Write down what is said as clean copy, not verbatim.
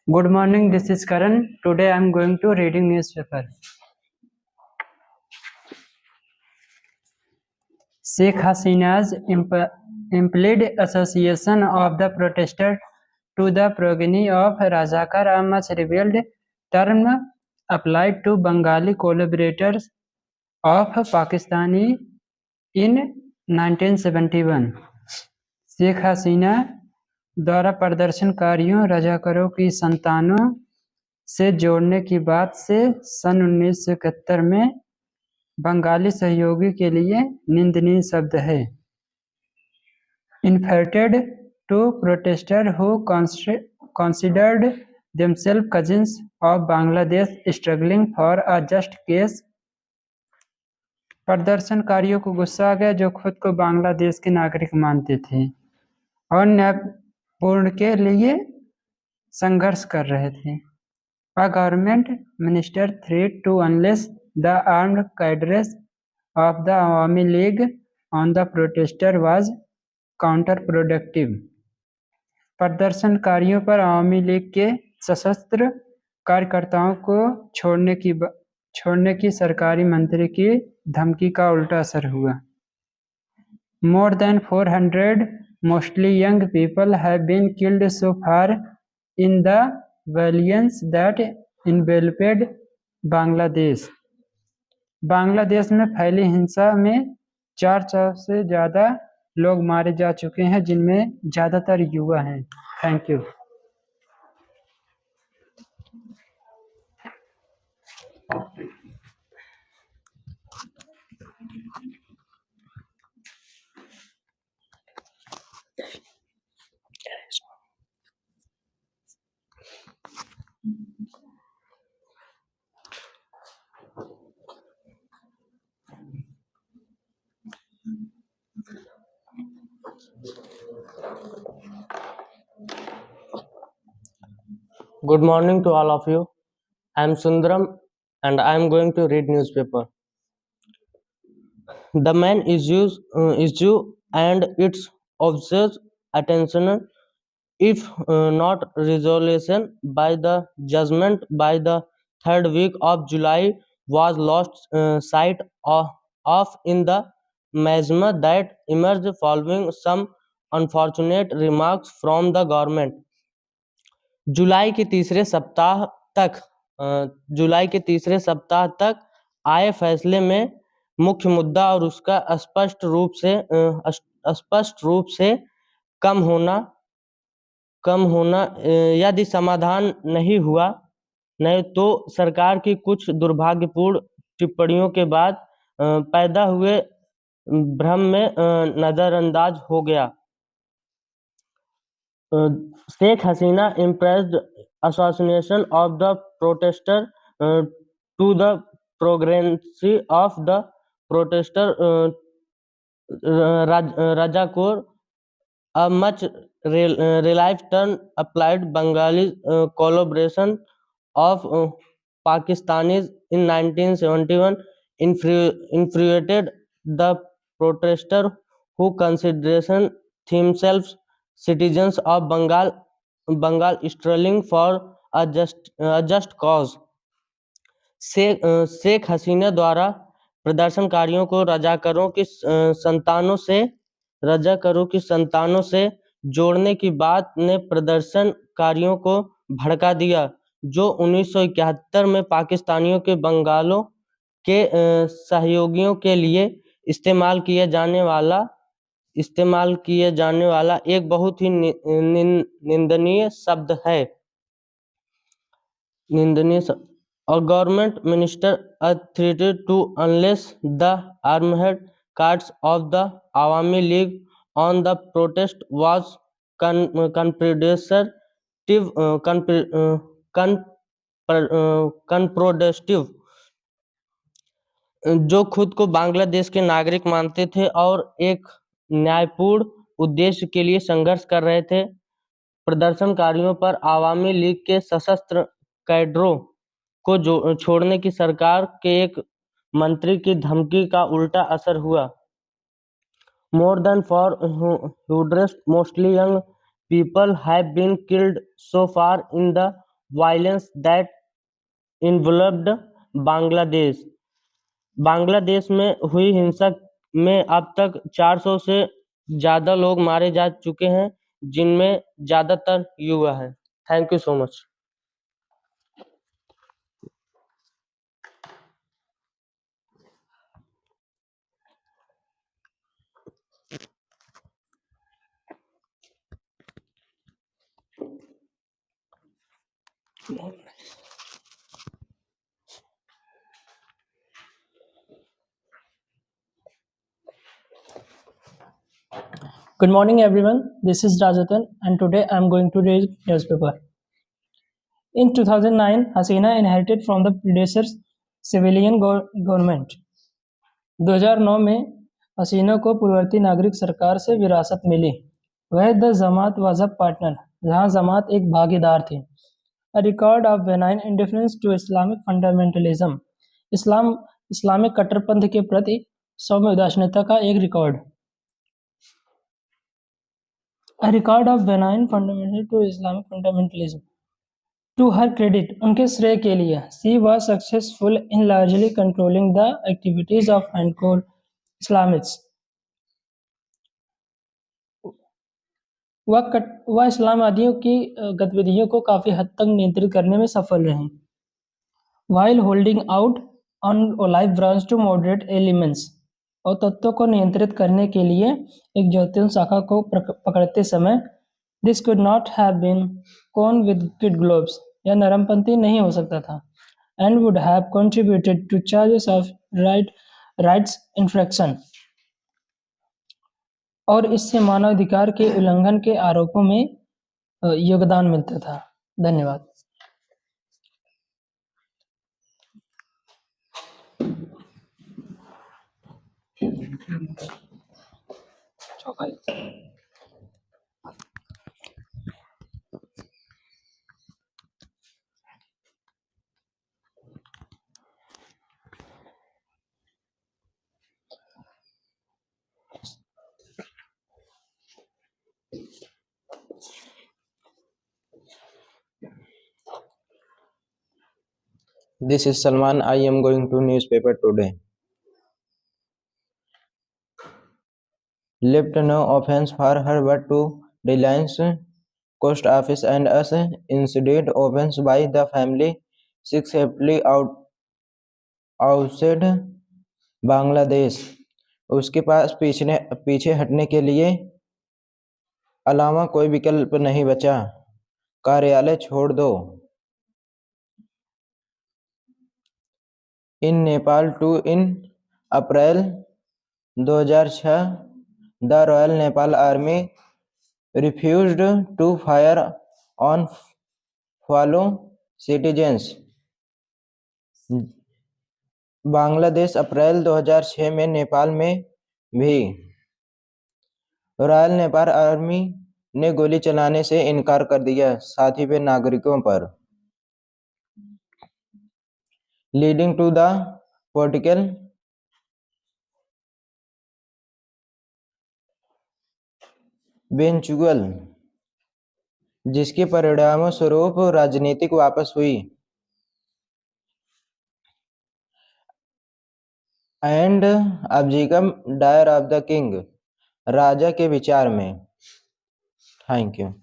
Good morning, this is Karan. Today I am going to reading newspaper. Sheikh Hasina's implied association of the protester to the progeny of Razakar a much revealed term applied to Bengali collaborators of Pakistani in 1971. Sheikh Hasina द्वारा प्रदर्शनकारियों रजाकारों की संतानों से जोड़ने की बात से सन 1971 में बंगाली सहयोगी के लिए निंदनीय शब्द है। Inferred to protesters who considered themselves cousins of Bangladesh struggling for a just cause. प्रदर्शनकारियों को गुस्सा आ गया जो खुद को बांग्लादेश के नागरिक मानते थे और न्यायपूर्ण के लिए संघर्ष कर रहे थे। A government minister threatened to unleash the armed cadres of the Awami League on the protester was counterproductive. प्रदर्शनकारियों पर अवामी लीग के सशस्त्र कार्यकर्ताओं को छोड़ने की सरकारी मंत्री की धमकी का उल्टा असर हुआ। More than 400 mostly young people have been killed so far in the violence that enveloped Bangladesh. Bangladesh में फैली हिंसा में 400 से ज़्यादा लोग मारे जा चुके हैं जिनमें ज़्यादातर युवा हैं। Thank you. Good morning to all of you. I am Sundaram and I am going to read newspaper. The main issue and its observes attention if not resolution by the judgment by the third week of July was lost sight of in the measure that emerged following some unfortunate remarks from the government. जुलाई के तीसरे सप्ताह तक आए फैसले में मुख्य मुद्दा और उसका स्पष्ट रूप से कम होना यदि समाधान नहीं हुआ तो सरकार की कुछ दुर्भाग्यपूर्ण टिप्पणियों के बाद पैदा हुए भ्रम में नजरअंदाज हो गया। Sheikh Hasina impressed association of the protester to the progeny of the protester Rajakor, a much realized term applied Bengali collaboration of Pakistanis in 1971 infuriated the protester who considered themselves citizens of Bengal struggling for a just cause. Sheikh Hasina द्वारा प्रदर्शनकारियों को रजाकारों की संतानों से जोड़ने की बात ने प्रदर्शनकारियों को भड़का दिया जो 1971 में पाकिस्तानियों के बंगालों के सहयोगियों के लिए इस्तेमाल किए जाने वाला एक बहुत ही निंदनीय शब्द है। A government minister threatened to unleash the armed cadres of the Awami League on the protest was counterproductive. जो खुद को बांग्लादेश के नागरिक मानते थे और एक न्यायपूर्ण उद्देश्य के लिए संघर्ष कर रहे थे। प्रदर्शनकारियों पर आवामी लीग के सशस्त्र कैडरों को छोड़ने की सरकार के एक मंत्री की धमकी का उल्टा असर हुआ। More than 400 mostly young people have been killed so far in the violence that enveloped Bangladesh. Bangladesh में हुई हिंसा में अब तक 400 से ज़्यादा लोग मारे जा चुके हैं, जिनमें ज़्यादातर युवा हैं। Thank you so much. Good morning, everyone. This is Rajatan, and today I am going to read newspaper. In 2009, Hasina inherited from the predecessor civilian government. 2009 में हसीना को पूर्ववर्ती नागरिक सरकार से विरासत मिली। वह the Jamaat was a partner, जहां जमात एक भागीदार थी। A record of benign indifference to Islamic fundamentalism, Islamic कट्टरपंथ के प्रति सौम्य उदासीनता का एक record. A record of benign fundamental to Islamic fundamentalism. To her credit, उनके श्रेय के लिए, she was successful in largely controlling the activities of hardcore Islamists. वह इस्लामवादियों की गतिविधियों को काफी हद तक नियंत्रित करने में सफल रहे, while holding out on olive branch to moderate elements. और तत्वों को नियंत्रित करने के लिए एक जैतून शाखा को पकड़ते समय this could not have been con with kid gloves, यह नरमपंथी नहीं हो सकता था, and would have contributed to charges of rights infraction, और इससे मानवाधिकार के उल्लंघन के आरोपों में योगदान मिलता था। धन्यवाद। This is Salman. I am going to newspaper today. Left no offense for her but to Reliance Post Office and us instead offense by the family successfully outside Bangladesh. उसके पास पीछे हटने के लिए अलावा कोई विकल्प नहीं बचा, कार्यालय छोड़ दो। In Nepal too in April 2006 the royal Nepal army refused to fire on fellow citizens. Bangladesh अप्रैल 2006 में नेपाल में भी रॉयल नेपाल आर्मी ने गोली चलाने से इनकार कर दिया, साथ ही वे नागरिकों पर, leading to the political eventual, जिसके परिणामों स्वरूप राजनीतिक वापस हुई एंड अब्जिकम डायर ऑफ द किंग, राजा के विचार में। Thank you.